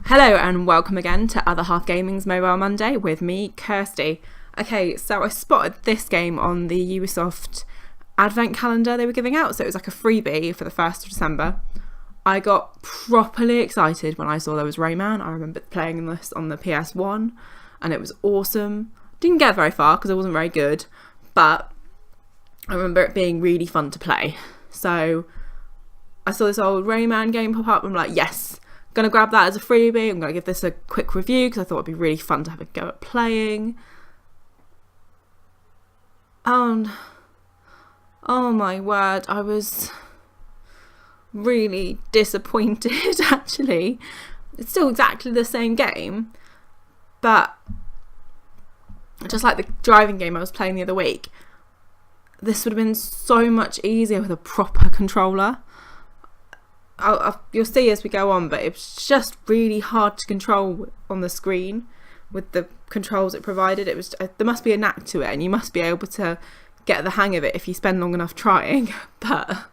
Hello and welcome again to Other Half Gaming's Mobile Monday with me, Kirsty. Okay, so I spotted this game on the Ubisoft advent calendar they were giving out, so it was like a freebie for the 1st of December. I got properly excited when I saw there was RAYMAN. I remember playing this on the PS1 and it was awesome. Didn't get very far because it wasn't very good, but I remember it being really fun to play. So I saw this old RAYMAN game pop up and I'm like, yes! Gonna grab that as a freebie. I'm gonna give this a quick review because I thought it'd be really fun to have a go at playing. Oh my word, I was really disappointed actually. It's still exactly the same game, but just like the driving game I was playing the other week, this would have been so much easier with a proper controller. You'll see as we go on, but it's just really hard to control on the screen with the controls it provided. There must be a knack to it and you must be able to get the hang of it if you spend long enough trying, but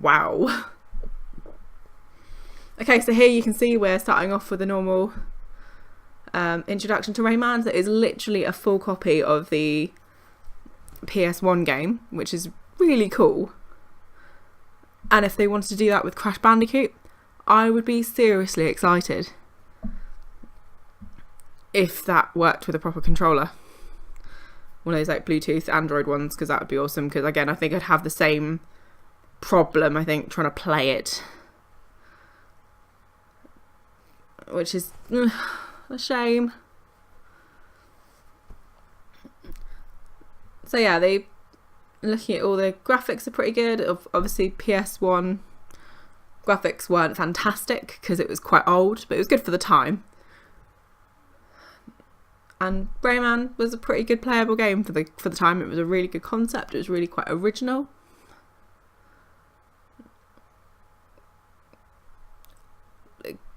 wow. Okay, so here you can see we're starting off with a normal introduction to RAYMAN that is literally a full copy of the PS1 game, which is really cool. And if they wanted to do that with Crash Bandicoot, I would be seriously excited if that worked with a proper controller. One of those like Bluetooth Android ones, because that would be awesome. Because again, I think I'd have the same problem, I think, trying to play it. Which is a shame. So yeah, looking at all the graphics are pretty good. Obviously PS1 graphics weren't fantastic because it was quite old, but it was good for the time. And RAYMAN was a pretty good playable game for the time. It was a really good concept. It was really quite original.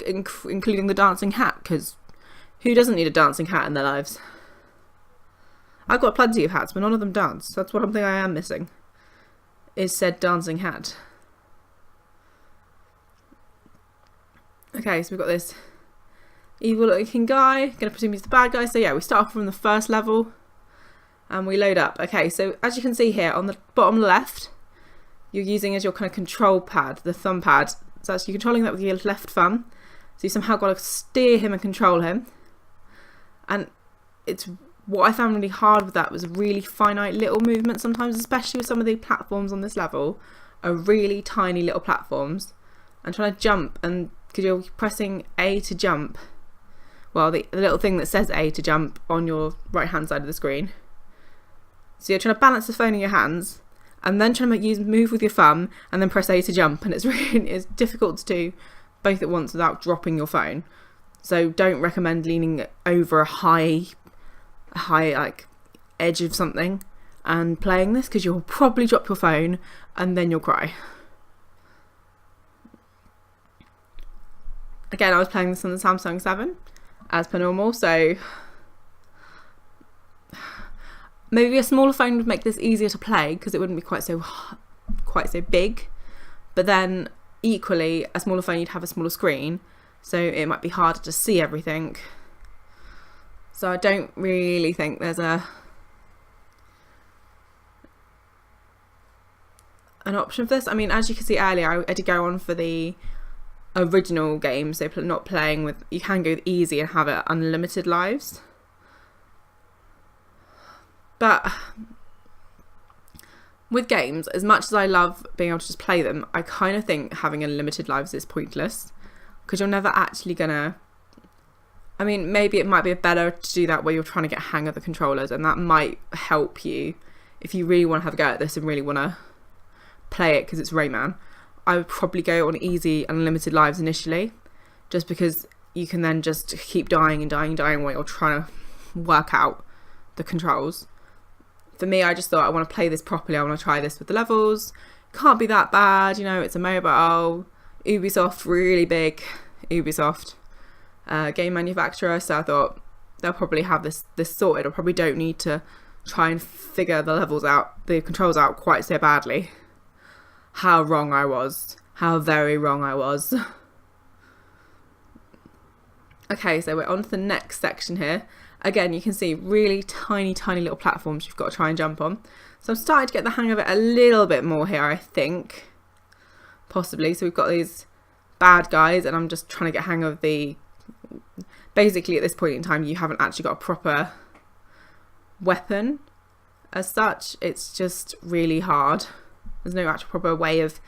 Including the dancing hat, because who doesn't need a dancing hat in their lives? I've got plenty of hats, but none of them dance. That's one thing I am missing, is said dancing hat. Okay, so we've got this evil looking guy. Gonna presume he's the bad guy. So yeah, we start off from the first level and we load up. Okay, so as you can see here on the bottom left, you're using as your kind of control pad, the thumb pad. So you're controlling that with your left thumb. So you somehow got to steer him and control him. And what I found really hard with that was really finite little movements sometimes, especially with some of the platforms on this level are really tiny little platforms. And trying to jump, and because you're pressing A to jump, well, the little thing that says A to jump on your right hand side of the screen. So you're trying to balance the phone in your hands and then trying to move with your thumb and then press A to jump, and it's difficult to do both at once without dropping your phone. So don't recommend leaning over a high like edge of something and playing this, because you'll probably drop your phone and then you'll cry. Again, I was playing this on the Samsung 7 as per normal, so maybe a smaller phone would make this easier to play because it wouldn't be quite so big, but then equally a smaller phone, you'd have a smaller screen, so it might be harder to see everything. So I don't really think there's an option for this. I mean, as you can see earlier, I did go on for the original game, so not playing with, you can go easy and have it unlimited lives. But with games, as much as I love being able to just play them, I kind of think having unlimited lives is pointless, because you're never actually gonna, I mean, maybe it might be better to do that where you're trying to get a hang of the controllers, and that might help you if you really want to have a go at this and really want to play it because it's RAYMAN. I would probably go on easy unlimited lives initially, just because you can then just keep dying and dying and dying while you're trying to work out the controls. For me, I just thought I want to play this properly. I want to try this with the levels. Can't be that bad, you know, it's a mobile. Ubisoft, really big Ubisoft game manufacturer, so I thought they'll probably have this sorted. I probably don't need to try and figure the levels out, the controls out quite so badly. How wrong I was. How very wrong I was. Okay, so we're on to the next section here. Again, you can see really tiny little platforms you've got to try and jump on. So I'm starting to get the hang of it a little bit more here, I think. Possibly. So we've got these bad guys, and I'm just trying to get hang of the... Basically, at this point in time, you haven't actually got a proper weapon as such. It's just really hard. There's no actual proper way of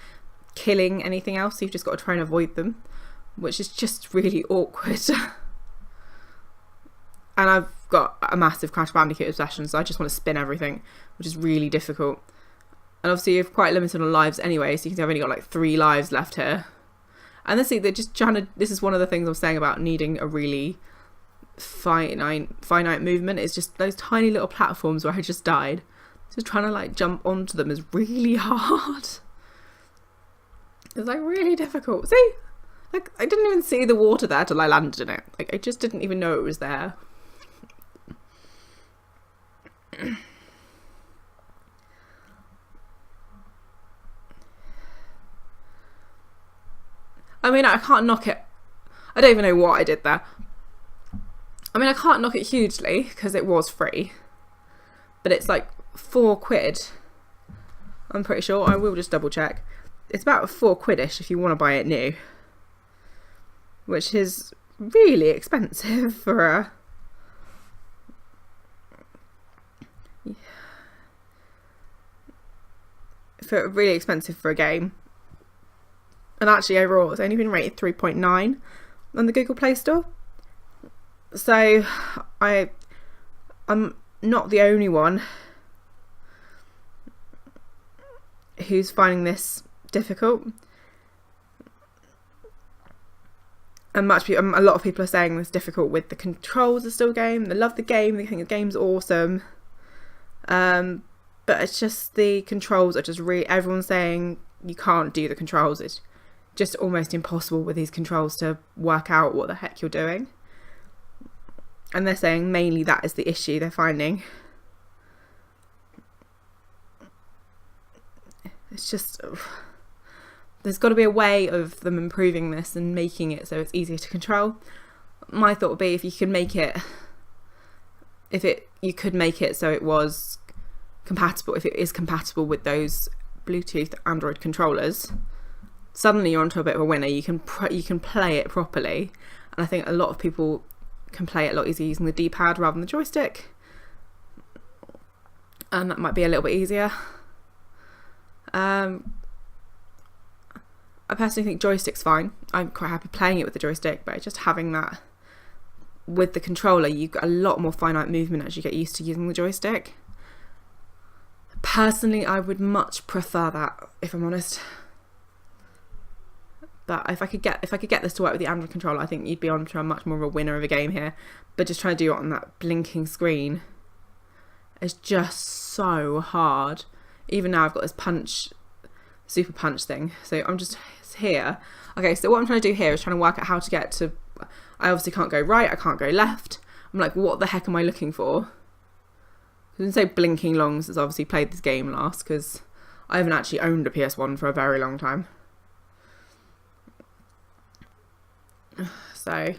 killing anything else. So you've just got to try and avoid them, which is just really awkward. And I've got a massive Crash Bandicoot obsession, so I just want to spin everything, which is really difficult. And obviously you're quite limited on lives anyway, so you can see I've only got like 3 lives left here. And this is one of the things I was saying about needing a really finite movement. It's just those tiny little platforms where I just died. Just trying to like jump onto them is really hard. It's like really difficult. See? Like I didn't even see the water there till I landed in it. Like I just didn't even know it was there. I mean, I can't knock it. I don't even know what I did there. I mean, I can't knock it hugely because it was free. But it's like £4. I'm pretty sure. I will just double check. It's about £4-ish if you want to buy it new. Which is really expensive for a... really expensive for a game. And actually overall it's only been rated 3.9 on the Google Play Store. So I'm not the only one who's finding this difficult. And a lot of people are saying it's difficult with the controls are still game. They love the game, they think the game's awesome. But it's just the controls are just really... Everyone's saying you can't do the controls. It's just almost impossible with these controls to work out what the heck you're doing. And they're saying mainly that is the issue they're finding. It's just... There's got to be a way of them improving this and making it so it's easier to control. My thought would be if you could make it... You could make it so it was compatible, if it is compatible with those Bluetooth Android controllers, suddenly you're onto a bit of a winner. You can play it properly, and I think a lot of people can play it a lot easier using the D-pad rather than the joystick, and that might be a little bit easier. I personally think joystick's fine. I'm quite happy playing it with the joystick, but just having that with the controller, you've got a lot more finite movement as you get used to using the joystick. Personally, I would much prefer that, if I'm honest. But if I could get this to work with the Android controller, I think you'd be on to a much more of a winner of a game here. But just trying to do it on that blinking screen is just so hard. Even now I've got this super punch thing. So I'm just here. Okay, so what I'm trying to do here is trying to work out how to get to... I obviously can't go right, I can't go left. I'm like, what the heck am I looking for? I didn't say blinking long since I obviously played this game last, because I haven't actually owned a PS1 for a very long time. So...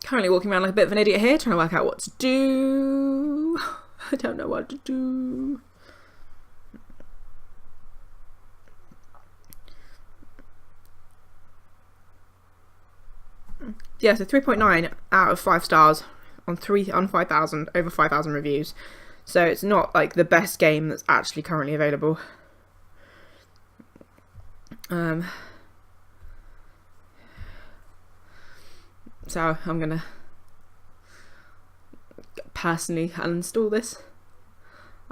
Currently walking around like a bit of an idiot here, trying to work out what to do. I don't know what to do. Yeah, so 3.9 out of 5 stars on 5,000, over 5,000 reviews. So it's not like the best game that's actually currently available. So I'm gonna personally uninstall this.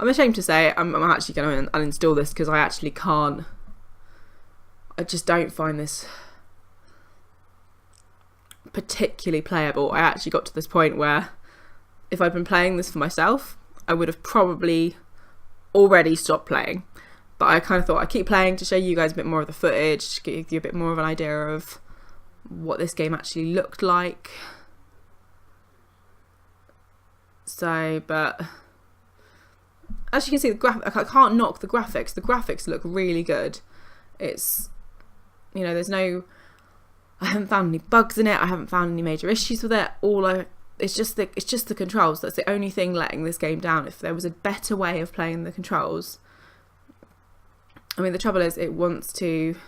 I'm ashamed to say it, I'm actually going to uninstall this because I actually can't. I just don't find this particularly playable. I actually got to this point where if I'd been playing this for myself, I would have probably already stopped playing. But I kind of thought I'd keep playing to show you guys a bit more of the footage, give you a bit more of an idea of what this game actually looked like. So, but as you can see, I can't knock the graphics. The graphics look really good. It's, you know, I haven't found any bugs in it. I haven't found any major issues with it. It's just the controls. That's the only thing letting this game down. If there was a better way of playing the controls, I mean, the trouble is you've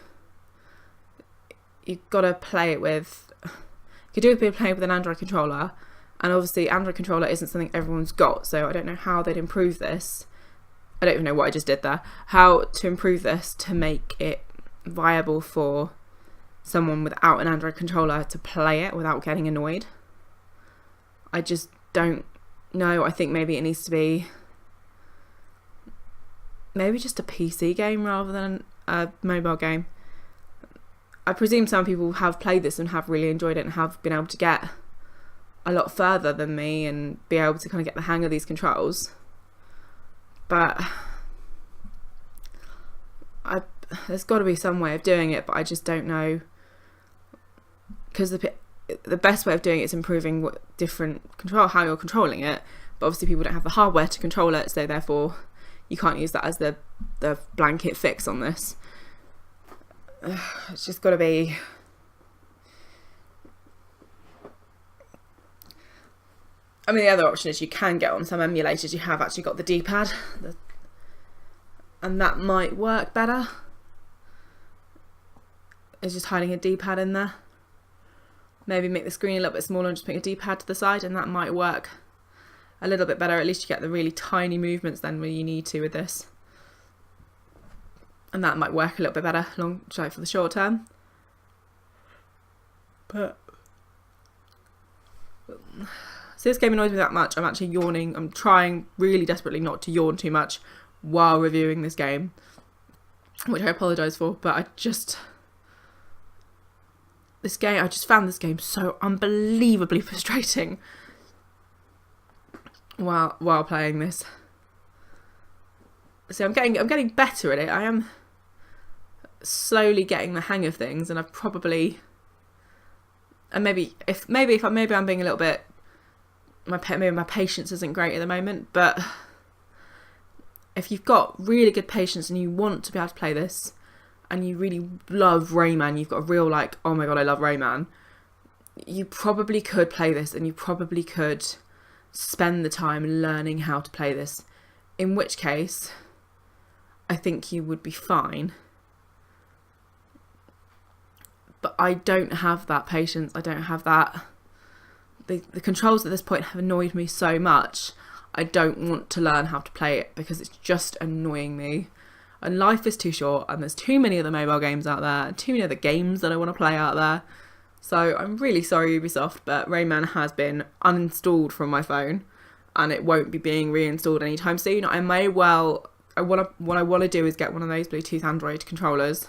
got to play it with. You could do it playing with an Android controller, and obviously Android controller isn't something everyone's got. So I don't know how they'd improve this. I don't even know what I just did there. How to improve this to make it viable for someone without an Android controller to play it without getting annoyed. I just don't know. I think maybe it needs to be maybe just a PC game rather than a mobile game. I presume some people have played this and have really enjoyed it and have been able to get a lot further than me and be able to kind of get the hang of these controls. But there's got to be some way of doing it, but I just don't know, because the best way of doing it is improving how you're controlling it, but obviously people don't have the hardware to control it, so therefore you can't use that as the blanket fix on this. It's just got to be. I mean, the other option is you can get on some emulators, you have actually got the D-pad, and that might work better. It's just hiding a D-pad in there. Maybe make the screen a little bit smaller and just put a D-pad to the side, and that might work a little bit better. At least you get the really tiny movements then where you need to with this. And that might work a little bit better for the short term. But so this game annoys me that much. I'm actually yawning. I'm trying really desperately not to yawn too much while reviewing this game, which I apologise for, but I just found this game so unbelievably frustrating while playing this. So I'm getting better at it. I am slowly getting the hang of things, and I've probably, and maybe I'm being a little bit, maybe my patience isn't great at the moment, but if you've got really good patience and you want to be able to play this, and you really love Rayman, you've got a real like, oh my god, I love Rayman, you probably could play this, and you probably could spend the time learning how to play this, in which case I think you would be fine. But I don't have that patience. I don't have that. The controls at this point have annoyed me so much. I don't want to learn how to play it because it's just annoying me. And life is too short, and there's too many other mobile games out there, and too many other games that I want to play out there. So I'm really sorry, Ubisoft, but Rayman has been uninstalled from my phone, and it won't be being reinstalled anytime soon. What I want to do is get one of those Bluetooth Android controllers.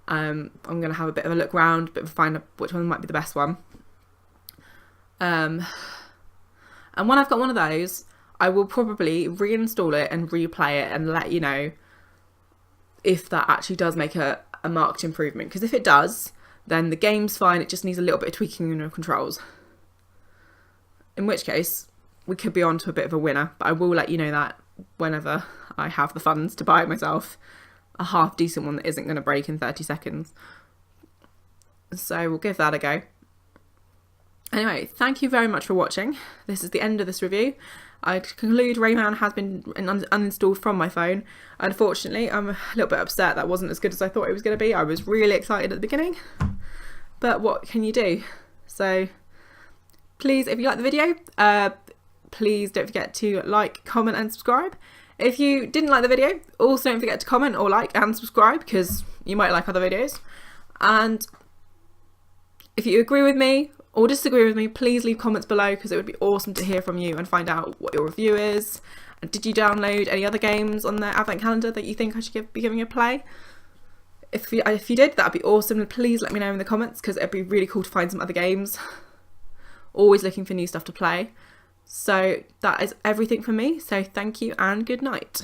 I'm going to have a bit of a look around, but find out which one might be the best one. And when I've got one of those, I will probably reinstall it and replay it and let you know if that actually does make a marked improvement. Because if it does, then the game's fine. It just needs a little bit of tweaking in the controls. In which case, we could be on to a bit of a winner. But I will let you know that whenever I have the funds to buy myself a half decent one that isn't going to break in 30 seconds. So we'll give that a go. Anyway, thank you very much for watching. This is the end of this review. I conclude Rayman has been uninstalled from my phone. Unfortunately, I'm a little bit upset that wasn't as good as I thought it was going to be. I was really excited at the beginning, but what can you do? So please, if you like the video, please don't forget to like, comment and subscribe. If you didn't like the video, also don't forget to comment or like and subscribe, because you might like other videos. And if you agree with me or disagree with me, please leave comments below, because it would be awesome to hear from you and find out what your review is. And did you download any other games on their advent calendar that you think I should be giving a play? If you did, that'd be awesome. Please let me know in the comments, because it'd be really cool to find some other games. Always looking for new stuff to play. So that is everything from me. So thank you and good night.